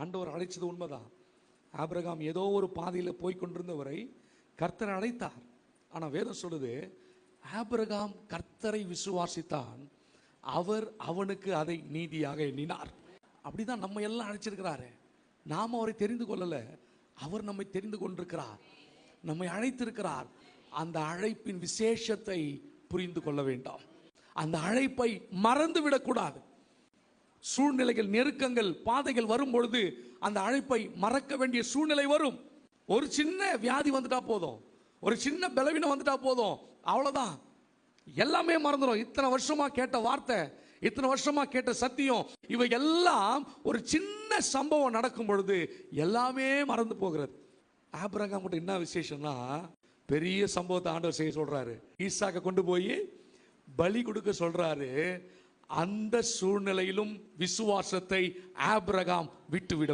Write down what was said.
ஆண்டவர் அழைச்சது உண்மைதான். ஆபிரகாம் ஏதோ ஒரு பாதையில் போய் கொண்டிருந்தவரை கர்த்தர் அழைத்தார். ஆனால் வேதம் சொல்லுது, ஆபிரகாம் கர்த்தரை விசுவாசித்தான், அவர் அவனுக்கு அதை நீதியாக எண்ணினார். அப்படிதான் நம்ம எல்லாம் அழைச்சிருக்கிறாரு. நாம் அவரை தெரிந்து கொள்ளல, அவர் நம்மை தெரிந்து கொண்டிருக்கிறார், நம்மை அழைத்திருக்கிறார். அந்த அழைப்பின் விசேஷத்தை புரிந்து கொள்ள வேண்டாம். அந்த அழைப்பை மறந்து விடக்கூடாது. சூழ்நிலைகள், நெருக்கங்கள், பாதைகள் வரும் பொழுது அந்த அழைப்பை மறக்க வேண்டிய சூழ்நிலை வரும். ஒரு சின்ன வியாதி வந்துட்டா போதும், ஒரு சின்ன பலவீனம் வந்துட்டா போதும், அவ்வளவுதான், எல்லாமே மறந்துடும். இத்தனை வருஷமா கேட்ட வார்த்தை, இத்தனை வருஷமா கேட்ட சத்தியம், இவை எல்லாம் ஒரு சின்ன சம்பவம் நடக்கும் பொழுது எல்லாமே மறந்து போகிறது. ஆபிரகாம் கிட்ட என்ன விசேஷம்னா, பெரிய சம்பவத்தை ஆண்டவர் செய்ய சொல்றாரு. ஈசாக்க கொண்டு போய் பலி கொடுக்க சொல்றாரு. அந்த சூழ்நிலையிலும் விசுவாசத்தை ஆபிரகாம் விட்டுவிட